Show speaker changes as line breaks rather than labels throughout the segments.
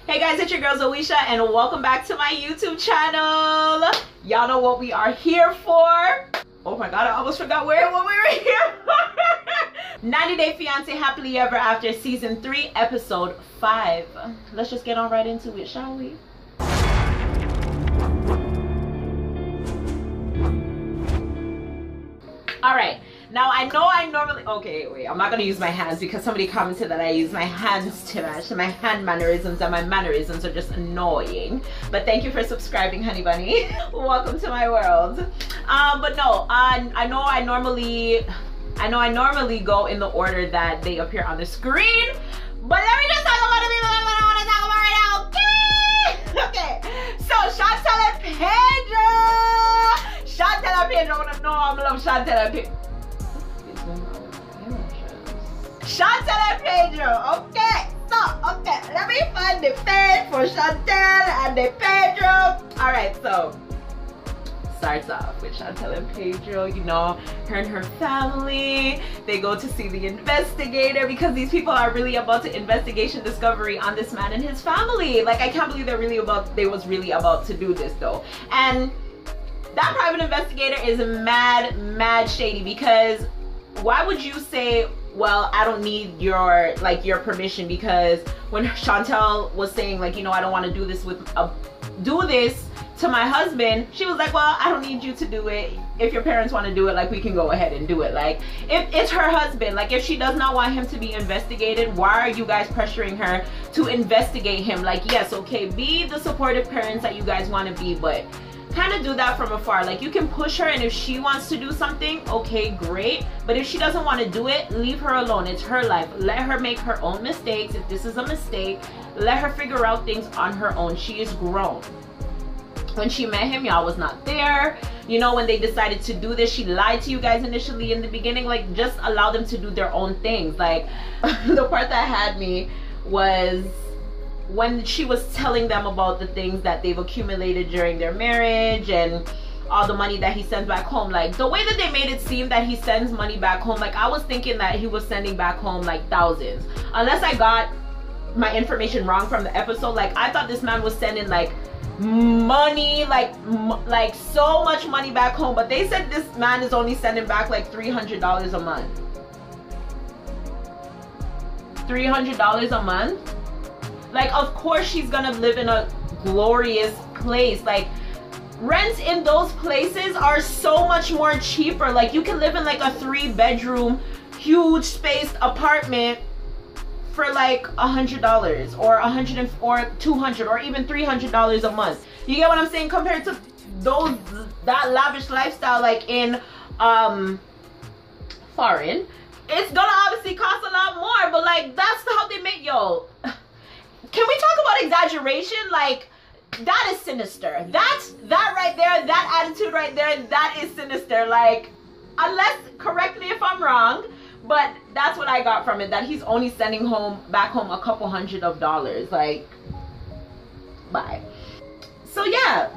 Hey guys, it's your girl ZO-ESHAAA and welcome back to my YouTube channel. Y'all know what we are here for. Oh my god, I almost forgot what we were here for. 90 Day Fiance Happily Ever After Season 3, Episode 5. Let's just get on right into it, shall we? Alright. Now, I know I normally... Okay, wait. I'm not going to use my hands because somebody commented that I use my hands too much. My hand mannerisms and my mannerisms are just annoying. But thank you for subscribing, honey bunny. Welcome to my world. But no, I know I normally go in the order that they appear on the screen. But let me just talk about the people that I want to talk about right now, okay? Okay. So, Chantel and Pedro. Chantel and Pedro. No, I love Chantel and Pedro. Chantel and Pedro, okay, so, okay, let me find the page for Chantel and the Pedro. Alright, so, starts off with Chantel and Pedro, you know, her and her family. They go to see the investigator because these people are really about to investigation discovery on this man and his family. Like, I can't believe they was really about to do this though. And that private investigator is mad shady because why would you say, well, I don't need your permission? Because when Chantel was saying, like, you know, I don't want to do this to my husband, she was like, well, I don't need you to do it. If your parents want to do it, like, we can go ahead and do it. Like, if it's her husband, like, if she does not want him to be investigated, why are you guys pressuring her to investigate him? Like, yes, okay, be the supportive parents that you guys want to be, but kind of do that from afar. Like, you can push her, and if she wants to do something, okay, great. But if she doesn't want to do it, leave her alone. It's her life. Let her make her own mistakes. If this is a mistake, let her figure out things on her own. She is grown. When she met him, y'all was not there. You know, when they decided to do this, she lied to you guys initially in the beginning. Like, just allow them to do their own things. Like, the part that had me was when she was telling them about the things that they've accumulated during their marriage and all the money that he sends back home. Like, the way that they made it seem that he sends money back home, like, I was thinking that he was sending back home like thousands. Unless I got my information wrong from the episode. Like, I thought this man was sending like money, like so much money back home, but they said this man is only sending back like $300 a month. $300 a month? Like, of course she's gonna live in a glorious place. Like, rents in those places are so much more cheaper. Like, you can live in like a 3-bedroom, huge spaced apartment for like $100 or $100 or $200 or even $300 a month. You get what I'm saying? Compared to that lavish lifestyle, like in foreign, it's gonna obviously cost a lot more. But like, that's how they make, yo. Can we talk about exaggeration? Like, that is sinister. That right there, that attitude right there, that is sinister. Like, unless, correct me if I'm wrong, but that's what I got from it, that he's only sending back home a couple $100s. Like, bye. So yeah,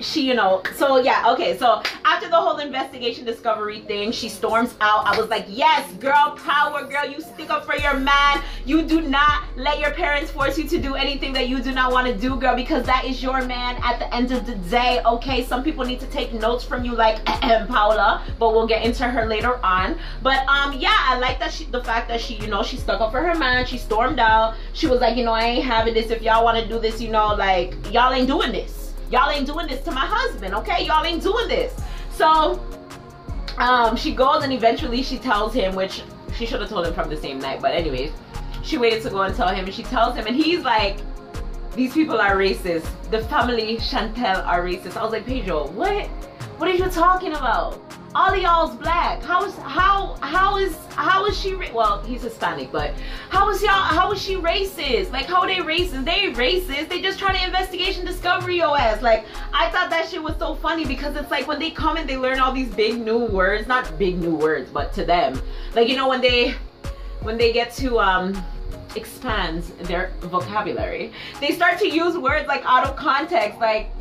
she, you know, so yeah, okay, so after the whole investigation discovery thing, she storms out. I was like, yes, girl power, girl, you stick up for your man. You do not let your parents force you to do anything that you do not want to do, girl, because that is your man at the end of the day, okay? Some people need to take notes from you, like Paula, but we'll get into her later on. But yeah, I like that the fact that she, you know, she stuck up for her man. She stormed out. She was like, you know, I ain't having this. If y'all want to do this, you know, like, y'all ain't doing this. Y'all ain't doing this to my husband, okay? Y'all ain't doing this. So, she goes and eventually she tells him, which she should have told him from the same night, but anyways, she waited to go and tell him, and she tells him, and he's like, these people are racist. The family Chantel are racist. I was like, Pedro, what are you talking about? All of y'all's black. How is she, well, he's Hispanic, but how is she racist? Like, how are they racist? They ain't racist. They just trying to investigation discovery your ass. Like, I thought that shit was so funny because it's like when they come and they learn all these big new words, not big new words, but to them, like, you know, when they get to expand their vocabulary, they start to use words like out of context, like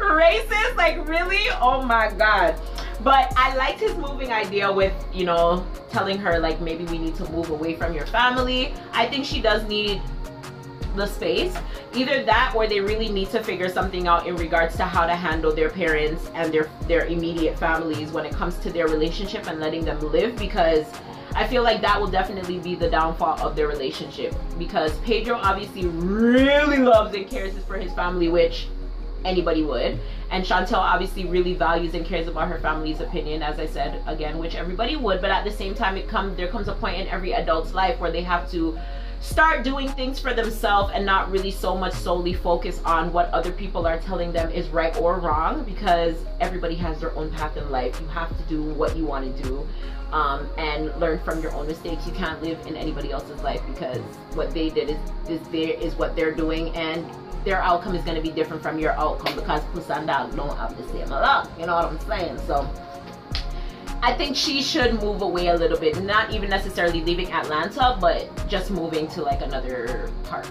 racist, like, really? Oh my god. But I liked his moving idea with, you know, telling her like maybe we need to move away from your family. I think she does need the space. Either that or they really need to figure something out in regards to how to handle their parents and their immediate families when it comes to their relationship and letting them live, because I feel like that will definitely be the downfall of their relationship, because Pedro obviously really loves and cares for his family, which anybody would, and Chantel obviously really values and cares about her family's opinion, as I said again, which everybody would. But at the same time, there comes a point in every adult's life where they have to start doing things for themselves and not really so much solely focus on what other people are telling them is right or wrong, because everybody has their own path in life. You have to do what you want to do, and learn from your own mistakes. You can't live in anybody else's life, because what they did is what they're doing, and their outcome is going to be different from your outcome, because puss and dog don't have the same luck. You know what I'm saying? So I think she should move away a little bit, not even necessarily leaving Atlanta, but just moving to like another part.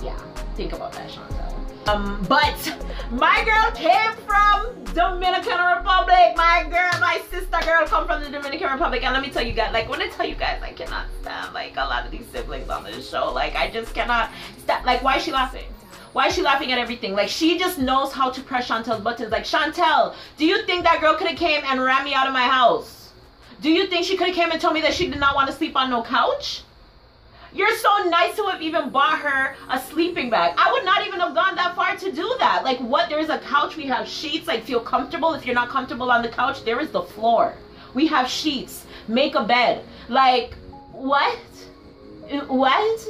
Yeah, think about that, Chantel. But my girl came from Dominican Republic. My sister girl come from the Dominican Republic, and let me tell you guys, like when I tell you guys, I cannot stand like a lot of these siblings on this show. Like I just cannot stand. Like, why is she laughing? Why is she laughing at everything? Like, she just knows how to press Chantel's buttons. Like, Chantel, do you think that girl could have came and ran me out of my house? Do you think she could have came and told me that she did not want to sleep on no couch? You're so nice to have even bought her a sleeping bag. I would not even have gone that far to do that. Like, what? There's a couch. We have sheets. Like, feel comfortable. If you're not comfortable on the couch, there is the floor. We have sheets. Make a bed. Like, what? What?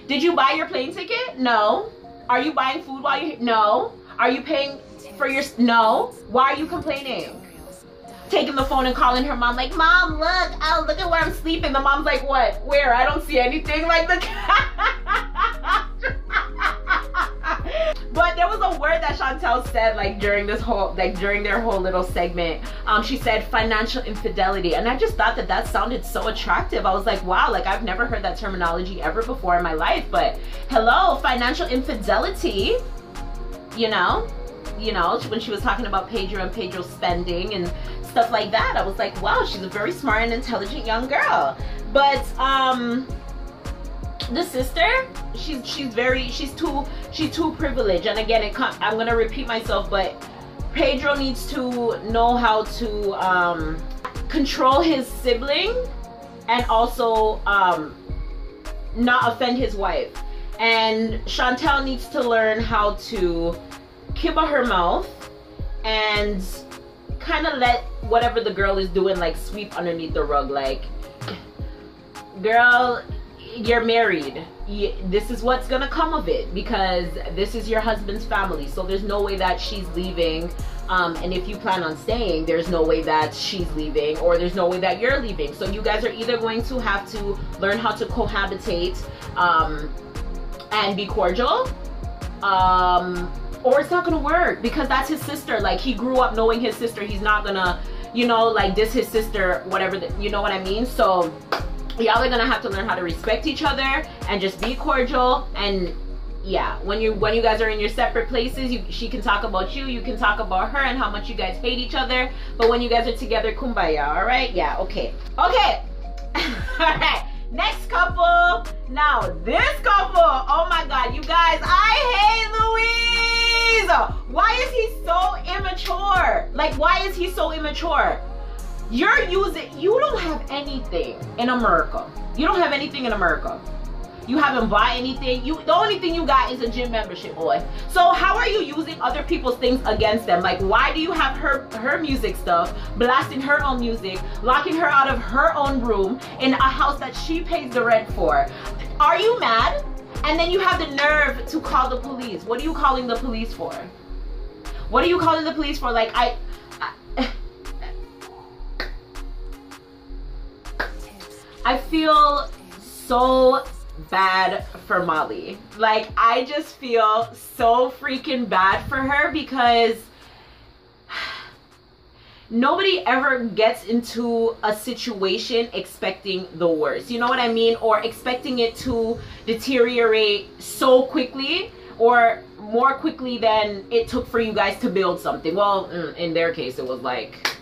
Did you buy your plane ticket? No. Are you buying food while you're here? No. Are you paying for your... No. Why are you complaining? Taking the phone and calling her mom like, Mom, look. Oh, look at where I'm sleeping. The mom's like, what? Where? I don't see anything. Like the... But there was a word that Chantel said like during this whole, like during their whole little segment. She said financial infidelity, and I just thought that that sounded so attractive. I was like, wow, like I've never heard that terminology ever before in my life. But hello, financial infidelity. You know, when she was talking about Pedro and Pedro's spending and stuff like that, I was like, wow, she's a very smart and intelligent young girl. But the sister, she's too privileged. And again, I'm gonna repeat myself, but Pedro needs to know how to control his sibling and also not offend his wife. And Chantel needs to learn how to keep her mouth and kind of let whatever the girl is doing like sweep underneath the rug. Like, girl, you're married. This is what's gonna come of it, because this is your husband's family, so there's no way that she's leaving, and if you plan on staying, there's no way that she's leaving, or there's no way that you're leaving. So you guys are either going to have to learn how to cohabitate and be cordial, or it's not gonna work, because that's his sister. Like, he grew up knowing his sister. He's not gonna, you know, like diss his sister, whatever, you know what I mean? So y'all are gonna have to learn how to respect each other and just be cordial. And yeah, when you guys are in your separate places, she can talk about you can talk about her and how much you guys hate each other. But when you guys are together, kumbaya. All right? Yeah. Okay. All right, next couple. Now this couple, oh my god, you guys, I hate Louise. Why is he so immature? Like, why is he so immature? You don't have anything in America. You don't have anything in America. You haven't bought anything. The only thing you got is a gym membership, boy. So how are you using other people's things against them? Like, why do you have her music stuff, blasting her own music, locking her out of her own room in a house that she pays the rent for? Are you mad? And then you have the nerve to call the police. What are you calling the police for? What are you calling the police for? Like, I feel so bad for Molly. Like, I just feel so freaking bad for her, because nobody ever gets into a situation expecting the worst. You know what I mean? Or expecting it to deteriorate so quickly, or more quickly than it took for you guys to build something. Well, in their case, it was like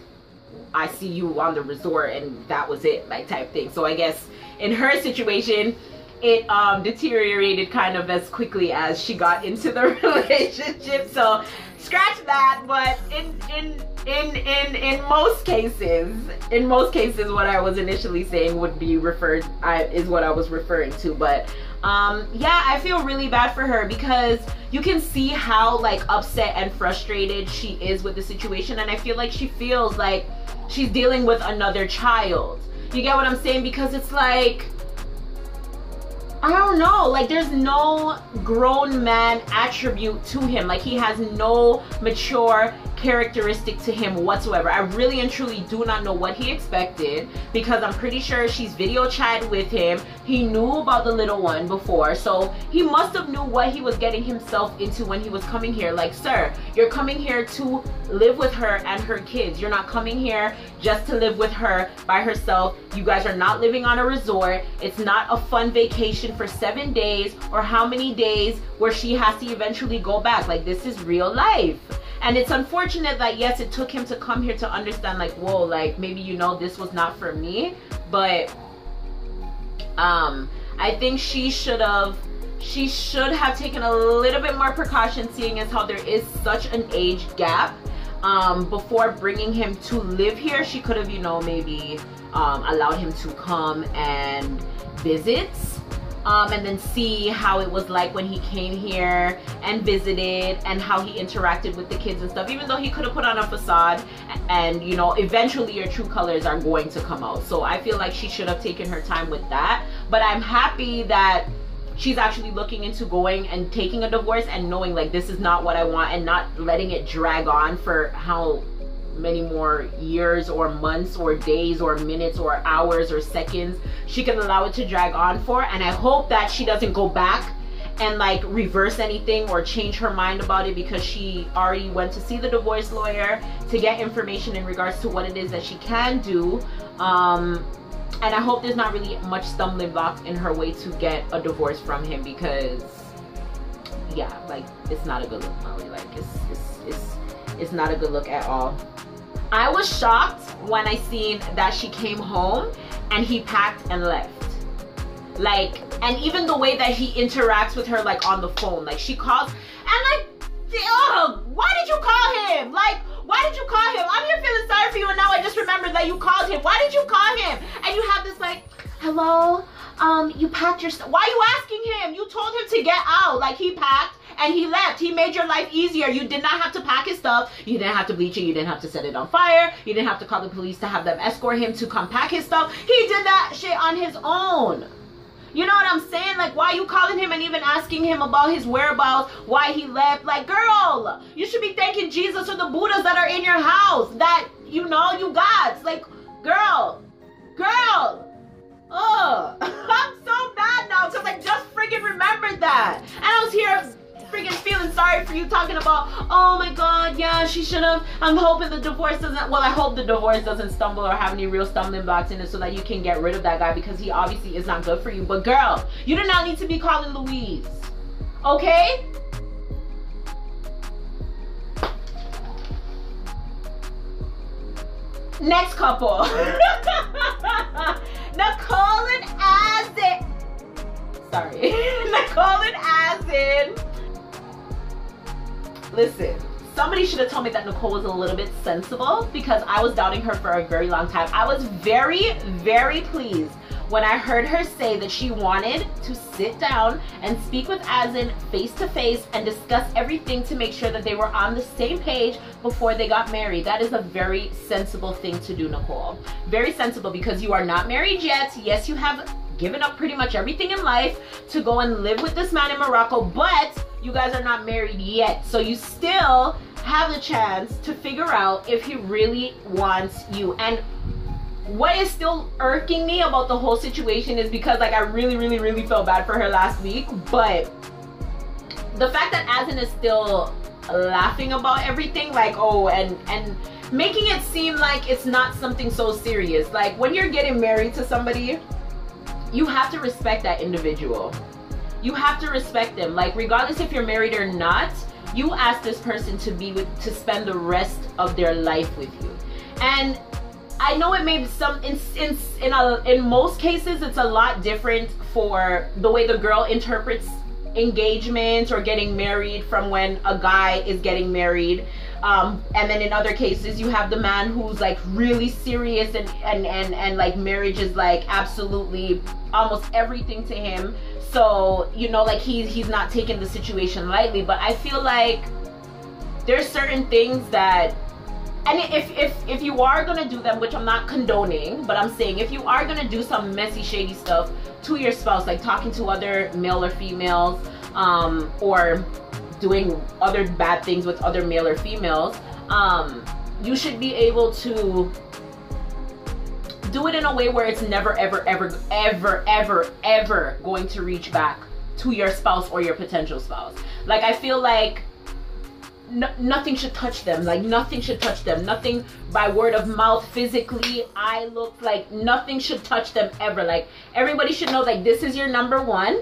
I see you on the resort and that was it, like type thing. So I guess in her situation, it deteriorated kind of as quickly as she got into the relationship. So scratch that. But in most cases, what I was initially saying would be is what I was referring to. But yeah, I feel really bad for her because you can see how like upset and frustrated she is with the situation, and I feel like she feels like she's dealing with another child. You get what I'm saying? Because it's like, I don't know, like there's no grown man attribute to him. Like he has no mature characteristic to him whatsoever. I really and truly do not know what he expected, because I'm pretty sure she's video chatted with him. He knew about the little one before, so he must have knew what he was getting himself into when he was coming here. Like, sir, you're coming here to live with her and her kids. You're not coming here just to live with her by herself. You guys are not living on a resort. It's not a fun vacation for 7 days or how many days where she has to eventually go back. Like, this is real life. And it's unfortunate that, yes, it took him to come here to understand, like, whoa, like, maybe, you know, this was not for me. But I think she should have taken a little bit more precaution, seeing as how there is such an age gap. Before bringing him to live here, she could have, you know, maybe allowed him to come and visit. And then see how it was like when he came here and visited, and how he interacted with the kids and stuff, even though he could have put on a facade, and you know, eventually your true colors are going to come out. So I feel like she should have taken her time with that. But I'm happy that she's actually looking into going and taking a divorce and knowing like this is not what I want, and not letting it drag on for how many more years or months or days or minutes or hours or seconds she can allow it to drag on for. And I hope that she doesn't go back and like reverse anything or change her mind about it, because she already went to see the divorce lawyer to get information in regards to what it is that she can do. And I hope there's not really much stumbling blocks in her way to get a divorce from him, because yeah, like it's not a good look, Molly. Like it's not a good look at all. I was shocked when I seen that she came home and he packed and left. Like, and even the way that he interacts with her, like on the phone, like she calls and like, ugh, why did you call him? Like, why did you call him? I'm here feeling sorry for you, and now I just remembered that you called him. Why did you call him? And you have this like, hello, you packed your stuff. Why are you asking him? You told him to get out. Like, he packed and he left. He made your life easier. You did not have to pack his stuff. You didn't have to bleach it. You didn't have to set it on fire. You didn't have to call the police to have them escort him to come pack his stuff. He did that shit on his own. You know what I'm saying? Like, why are you calling him and even asking him about his whereabouts, why he left? Like, girl, you should be thanking Jesus or the Buddhas that are in your house that, you know, you got. Like, girl. Oh, I'm so mad now because I just freaking remembered that. And I was here freaking feeling sorry for you, talking about, oh my God, yeah, she should have. I'm hoping the divorce doesn't, well, I hope the divorce doesn't stumble or have any real stumbling blocks in it, so that you can get rid of that guy, because he obviously is not good for you. But girl, you do not need to be calling Louise, okay? Next couple. Nicole and Azin. Sorry. Nicole and Azin. Listen, somebody should have told me that Nicole was a little bit sensible, because I was doubting her for a very long time. I was very, very pleased when I heard her say that she wanted to sit down and speak with Azin face to face and discuss everything to make sure that they were on the same page before they got married. That is a very sensible thing to do, Nicole. Very sensible, because you are not married yet. Yes, you have given up pretty much everything in life to go and live with this man in Morocco, but you guys are not married yet. So you still have the chance to figure out if he really wants you. And what is still irking me about the whole situation is because, like, I really, really, really felt bad for her last week, but the fact that Azin is still laughing about everything, like, oh, and making it seem like it's not something so serious. Like, when you're getting married to somebody, you have to respect that individual. You have to respect them. Like, regardless if you're married or not, you ask this person to spend the rest of their life with you. And I know it may be some in most cases it's a lot different for the way the girl interprets engagement or getting married from when a guy is getting married, and then in other cases you have the man who's like really serious and like marriage is like absolutely almost everything to him. So you know, like he's not taking the situation lightly. But I feel like there's certain things that, and if you are gonna do them, which I'm not condoning, but I'm saying if you are gonna do some messy shady stuff to your spouse, like talking to other male or females, or doing other bad things with other male or females, you should be able to do it in a way where it's never ever ever ever ever ever going to reach back to your spouse or your potential spouse. Like I feel like nothing should touch them. Like nothing should touch them. Nothing by word of mouth, physically, eye look, like nothing should touch them ever. Like everybody should know like this is your number one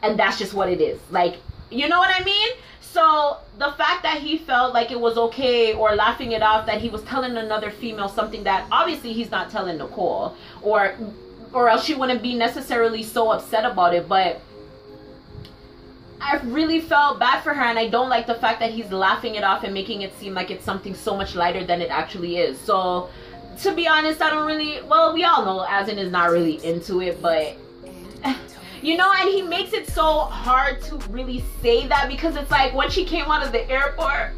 and that's just what it is. Like, you know what I mean? So the fact that he felt like it was okay or laughing it off that he was telling another female something that obviously he's not telling Nicole, or else she wouldn't be necessarily so upset about it. But I really felt bad for her, and I don't like the fact that he's laughing it off and making it seem like it's something so much lighter than it actually is. So to be honest, I don't really, well, we all know Asin is not really into it, but you know, and he makes it so hard to really say that, because it's like when she came out of the airport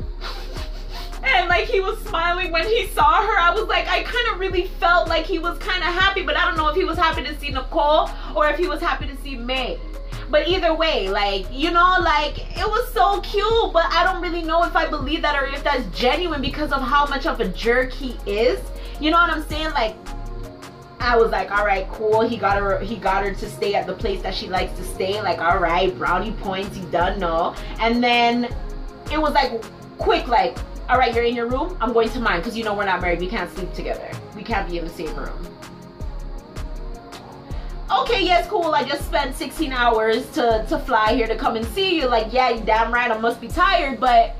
and like he was smiling when he saw her, I was like, I kind of really felt like he was kind of happy, but I don't know if he was happy to see Nicole or if he was happy to see May. But either way, like, you know, like it was so cute, but I don't really know if I believe that or if that's genuine because of how much of a jerk he is. You know what I'm saying? Like, I was like, all right, cool. He got her to stay at the place that she likes to stay. Like, all right, brownie points, he done know. And then it was like quick, like, all right, you're in your room, I'm going to mine, because you know we're not married, we can't sleep together, we can't be in the same room. Okay, yes, cool, I just spent 16 hours to fly here to come and see you. Like, yeah, you damn right, I must be tired, but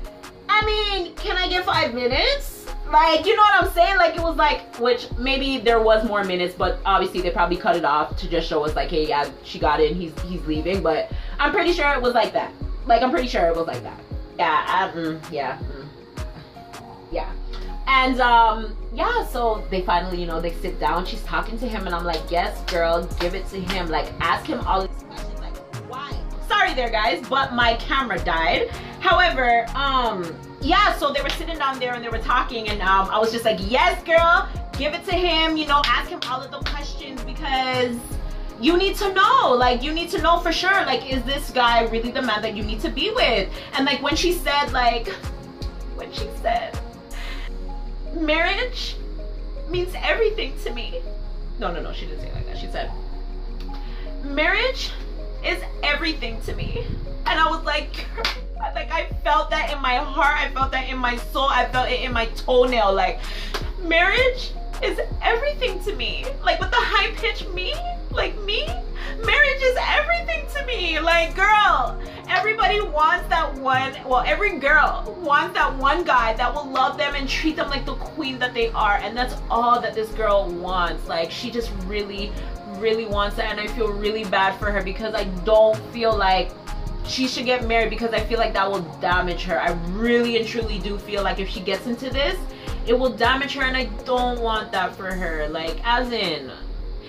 I mean, can I get 5 minutes? Like, you know what I'm saying? Like, it was like, which maybe there was more minutes, but obviously they probably cut it off to just show us like, hey, yeah, she got in, he's leaving. But I'm pretty sure it was like that. Like, I'm pretty sure it was like that. Yeah, yeah. And yeah, so they finally, you know, they sit down, she's talking to him, and I'm like, yes, girl, give it to him. Like, ask him all these questions, like, why? Sorry there, guys, but my camera died. However, yeah, so they were sitting down there and they were talking, and I was just like, yes, girl, give it to him, you know, ask him all of the questions, because you need to know, like, you need to know for sure, like, is this guy really the man that you need to be with? And like, when she said, marriage means everything to me. No, she didn't say it like that. She said, marriage is everything to me. And I was like, I felt that in my heart, I felt that in my soul, I felt it in my toenail. Like, marriage is everything to me. Like, with the high pitch me, like me, marriage is everything to me. Like, girl, everybody wants that one, well, every girl wants that one guy that will love them and treat them like the queen that they are. And that's all that this girl wants. Like, she just really wants that, and I feel really bad for her, because I don't feel like she should get married, because I feel like that will damage her. I really and truly do feel like if she gets into this, it will damage her, and I don't want that for her. Like, as in,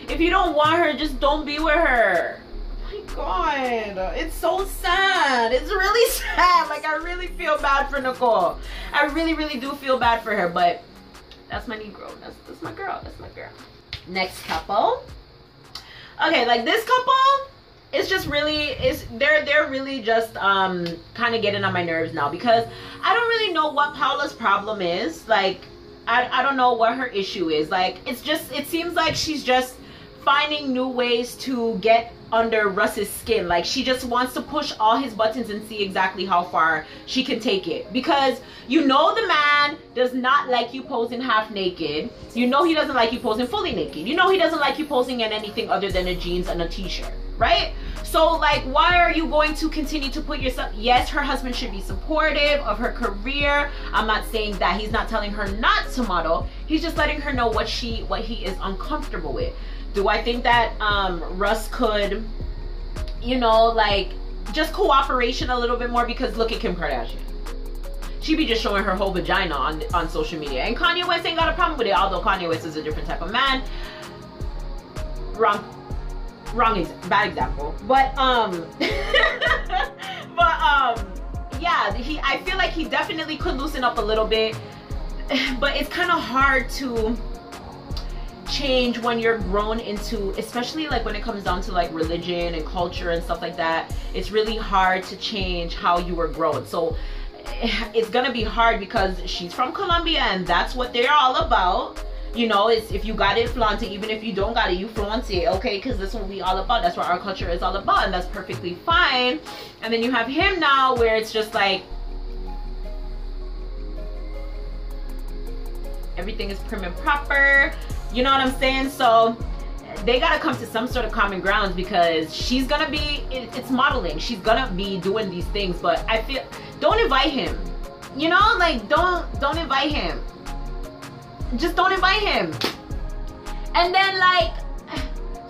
if you don't want her, just don't be with her. Oh my god, it's so sad. It's really sad. Like, I really feel bad for Nicole. I really do feel bad for her, but that's my Negro. That's my girl. That's my girl. Next couple. Okay, like, this couple, it's just really, they're really just kind of getting on my nerves now, because I don't really know what Paula's problem is. Like, I don't know what her issue is. Like, it seems like she's just finding new ways to get under Russ's skin. Like, she just wants to push all his buttons and see exactly how far she can take it, because you know the man does not like you posing half naked. You know he doesn't like you posing fully naked. You know he doesn't like you posing in anything other than a jeans and a t-shirt, right? So like, why are you going to continue to put yourself? Yes, her husband should be supportive of her career. I'm not saying that he's not telling her not to model. He's just letting her know what he is uncomfortable with. Do I think that Russ could, you know, like, just cooperation a little bit more? Because look at Kim Kardashian. She be just showing her whole vagina on social media. And Kanye West ain't got a problem with it, although Kanye West is a different type of man. Bad example. But yeah, I feel like he definitely could loosen up a little bit. But it's kind of hard to change when you're grown into, especially like when it comes down to like religion and culture and stuff like that. It's really hard to change how you were grown. So it's gonna be hard because she's from Colombia and that's what they're all about. You know, it's if you got it, flaunt it. Even if you don't got it, you flaunt it, okay? Because that's what we all about. That's what our culture is all about, and that's perfectly fine. And then you have him now where it's just like everything is prim and proper. You know what I'm saying? So they gotta come to some sort of common grounds, because she's gonna be, it's modeling. She's gonna be doing these things, but I feel, don't invite him. You know, like don't invite him. Just don't invite him. And then like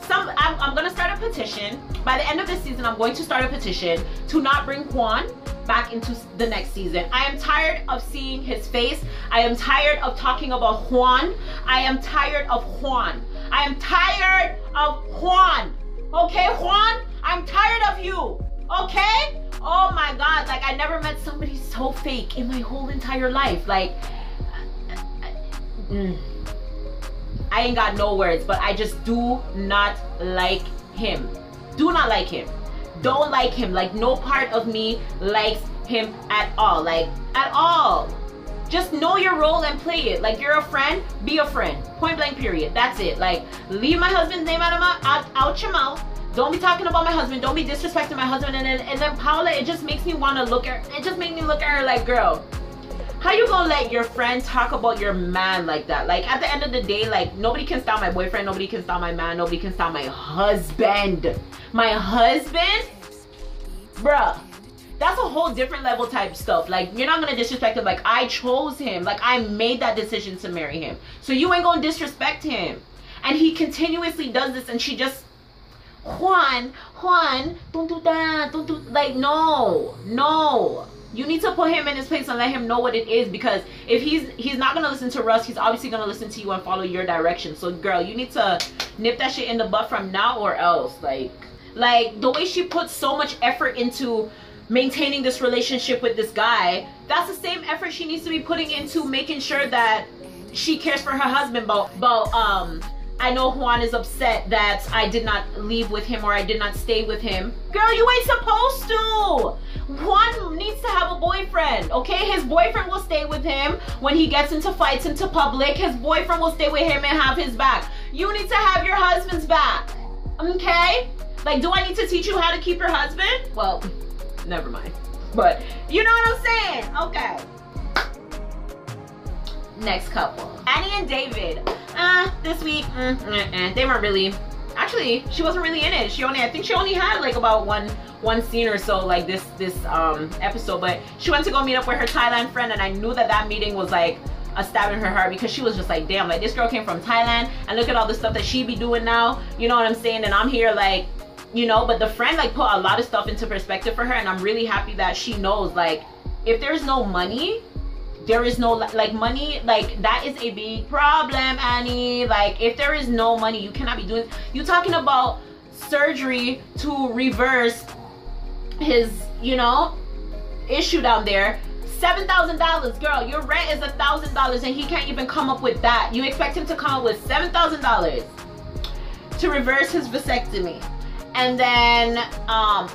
I'm gonna start a petition. By the end of this season, I'm going to start a petition to not bring Juan back into the next season. I am tired of seeing his face. I am tired of talking about Juan. I am tired of Juan. I am tired of Juan. Okay, Juan? I'm tired of you. Okay? Oh my God, like I never met somebody so fake in my whole entire life. Like, I ain't got no words, but I just do not like him. Do not like him. Don't like him. Like, no part of me likes him at all. Like, at all. Just know your role and play it. Like, you're a friend, be a friend. Point blank, period. That's it. Like, leave my husband's name out your mouth. Don't be talking about my husband. Don't be disrespecting my husband. And then Paula, it just makes me want to look at her. It just makes me look at her like, girl, how you gonna let your friend talk about your man like that? Like, at the end of the day, like, nobody can style my boyfriend. Nobody can style my man. Nobody can style my husband. My husband? Bruh. That's a whole different level type stuff. Like, you're not gonna disrespect him. Like, I chose him. Like, I made that decision to marry him. So you ain't gonna disrespect him. And he continuously does this, and she just, Juan, don't do that. Don't do, like, no. You need to put him in his place and let him know what it is, because if he's not gonna listen to Russ, he's obviously gonna listen to you and follow your direction. So girl, you need to nip that shit in the butt from now or else. Like the way she puts so much effort into maintaining this relationship with this guy, that's the same effort she needs to be putting into making sure that she cares for her husband. About I know Juan is upset that I did not leave with him or I did not stay with him. Girl, you ain't supposed to. Juan needs to have a boyfriend, okay? His boyfriend will stay with him when he gets into fights into public. His boyfriend will stay with him and have his back. You need to have your husband's back, okay? Like, do I need to teach you how to keep your husband? Well, never mind. But you know what I'm saying? Okay. Next couple, Annie and David. This week, they weren't really. Actually, she wasn't really in it. I think she only had like about one scene or so, like this episode. But she went to go meet up with her Thailand friend, and I knew that meeting was like a stab in her heart, because she was just like, damn, like this girl came from Thailand, and look at all the stuff that she be doing now. You know what I'm saying? And I'm here like, you know. But the friend like put a lot of stuff into perspective for her, and I'm really happy that she knows, like, if there's no money, there is no, like, money, like, that is a big problem, Annie. Like, if there is no money, you cannot be doing, you talking about surgery to reverse his, you know, issue down there. $7,000, girl, your rent is $1,000, and he can't even come up with that. You expect him to come up with $7,000 to reverse his vasectomy, and then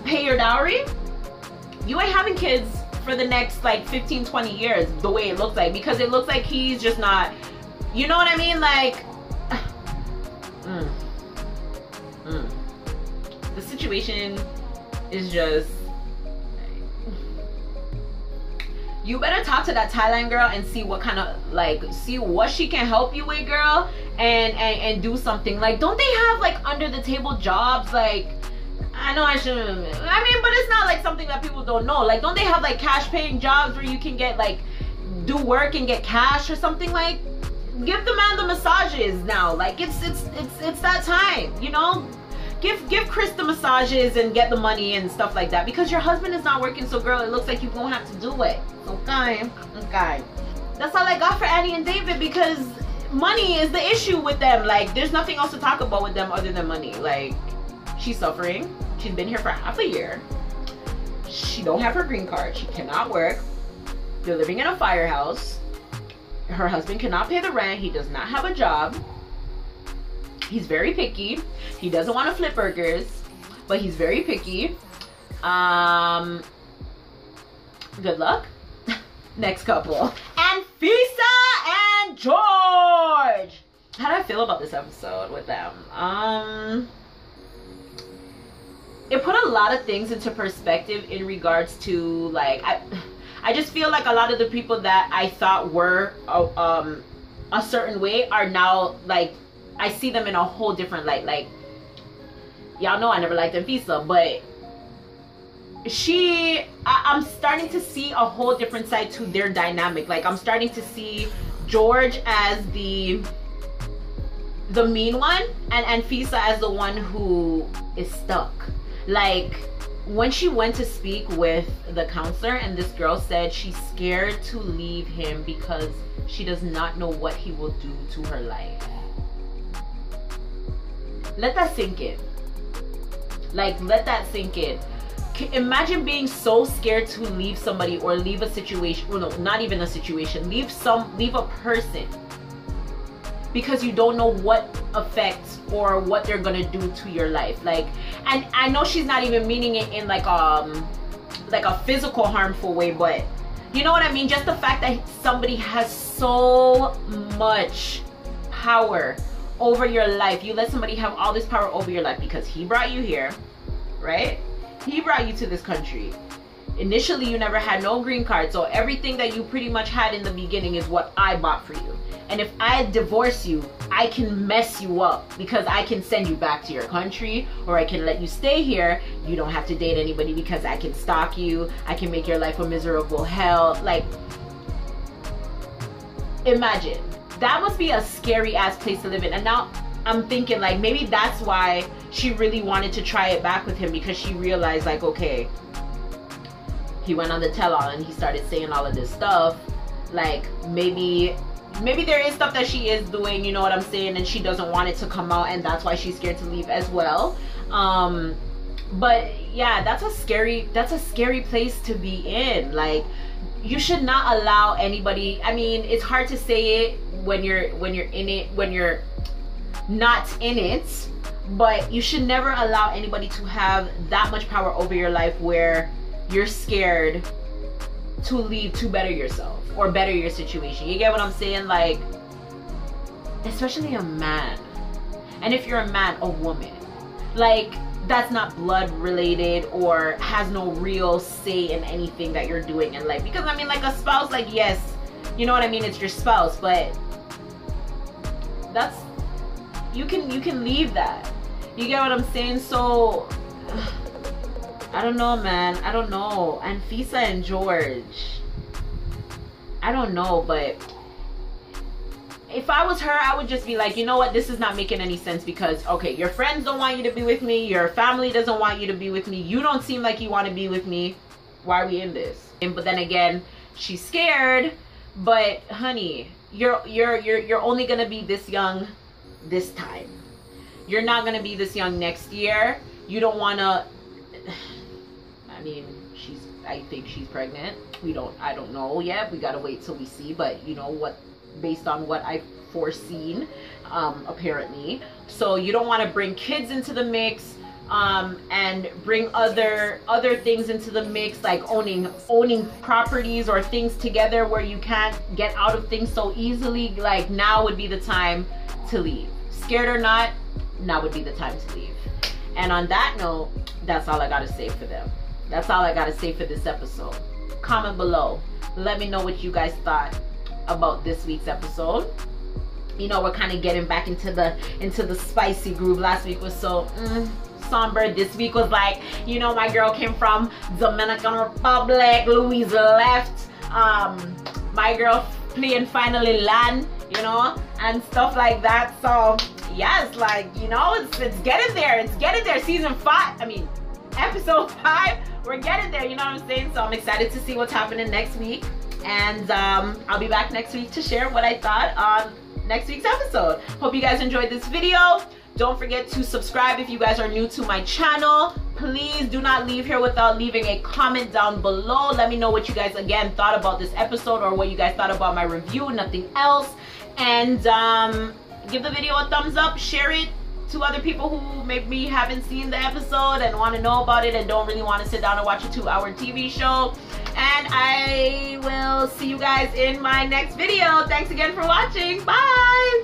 pay your dowry? You ain't having kids for the next like 15-20 years, the way it looks like, because it looks like he's just not, you know what I mean? Like, the situation is just, you better talk to that Thailand girl and see what kind of, like, see what she can help you with, girl, and do something. Like, don't they have like under the table jobs? Like, I know I shouldn't. I mean, but it's not like something that people don't know. Like, don't they have like cash paying jobs where you can get like do work and get cash or something? Like, give the man the massages now. Like, it's that time, you know. Give Chris the massages and get the money and stuff like that, because your husband is not working. So girl, it looks like you're gonna have to do it. Okay. That's all I got for Annie and David, because money is the issue with them. Like, there's nothing else to talk about with them other than money. Like, she's suffering. She's been here for half a year. She don't have her green card. She cannot work. They're living in a firehouse. Her husband cannot pay the rent. He does not have a job. He's very picky. He doesn't want to flip burgers, but he's very picky. Good luck. Next couple. Anfisa and George. How do I feel about this episode with them? It put a lot of things into perspective in regards to, like, I just feel like a lot of the people that I thought were a certain way are now, like, I see them in a whole different light. Like, y'all know I never liked Anfisa, but I'm starting to see a whole different side to their dynamic. Like, I'm starting to see George as the mean one, and Anfisa as the one who is stuck. Like, when she went to speak with the counselor and this girl said she's scared to leave him because she does not know what he will do to her life. Let that sink in. Like, let that sink in. Imagine being so scared to leave somebody or leave a situation. Well, no, not even a situation. Leave a person because you don't know what effects or what they're gonna do to your life. Like, and I know she's not even meaning it in like a physical harmful way, but you know what I mean? Just the fact that somebody has so much power over your life. You let somebody have all this power over your life because he brought you here, right? He brought you to this country. Initially, you never had no green card, so everything that you pretty much had in the beginning is what I bought for you. And if I divorce you, I can mess you up because I can send you back to your country, or I can let you stay here. You don't have to date anybody because I can stalk you. I can make your life a miserable hell. Like, imagine. That must be a scary ass place to live in. And now I'm thinking, like, maybe that's why she really wanted to try it back with him, because she realized, like, okay, he went on the tell-all and he started saying all of this stuff. Like, maybe there is stuff that she is doing, you know what I'm saying, and she doesn't want it to come out, and that's why she's scared to leave as well. But yeah, that's a scary place to be in. Like, you should not allow anybody. I mean, it's hard to say it when you're in it, when you're not in it, but you should never allow anybody to have that much power over your life where you're scared to leave to better yourself or better your situation. You get what I'm saying? Like, especially a man. And if you're a man, a woman, like, that's not blood related or has no real say in anything that you're doing in life. Because I mean, like, a spouse, like, yes, you know what I mean, it's your spouse, but that's, you can leave that. You get what I'm saying? So I don't know, man. I don't know. Anfisa and George, I don't know, but if I was her, I would just be like, you know what, this is not making any sense, because okay, your friends don't want you to be with me, your family doesn't want you to be with me, you don't seem like you want to be with me, why are we in this? But then again, she's scared. But honey, you're only gonna be this young this time. You're not gonna be this young next year. You don't wanna, I mean, I think she's pregnant. I don't know yet. We gotta wait till we see, but you know what, based on what I've foreseen, apparently. So you don't want to bring kids into the mix, and bring other things into the mix, like owning properties or things together where you can't get out of things so easily. Like, now would be the time to leave. Scared or not, now would be the time to leave. And on that note, that's all I gotta say for them. That's all I gotta say for this episode. Comment below. Let me know what you guys thought about this week's episode. You know, we're kind of getting back into the spicy groove. Last week was so somber. This week was like, you know, my girl came from Dominican Republic, Louise left, my girl playing finally land, you know, and stuff like that. So yes, like, you know, it's getting there. It's getting there. Season 5, I mean, episode 5, we're getting there, you know what I'm saying? So I'm excited to see what's happening next week. And I'll be back next week to share what I thought on next week's episode. Hope you guys enjoyed this video. Don't forget to subscribe if you guys are new to my channel. Please do not leave here without leaving a comment down below. Let me know what you guys, again, thought about this episode, or what you guys thought about my review, nothing else. And give the video a thumbs up, share it to other people who maybe haven't seen the episode and want to know about it and don't really want to sit down and watch a 2-hour TV show. And I will see you guys in my next video. Thanks again for watching. Bye!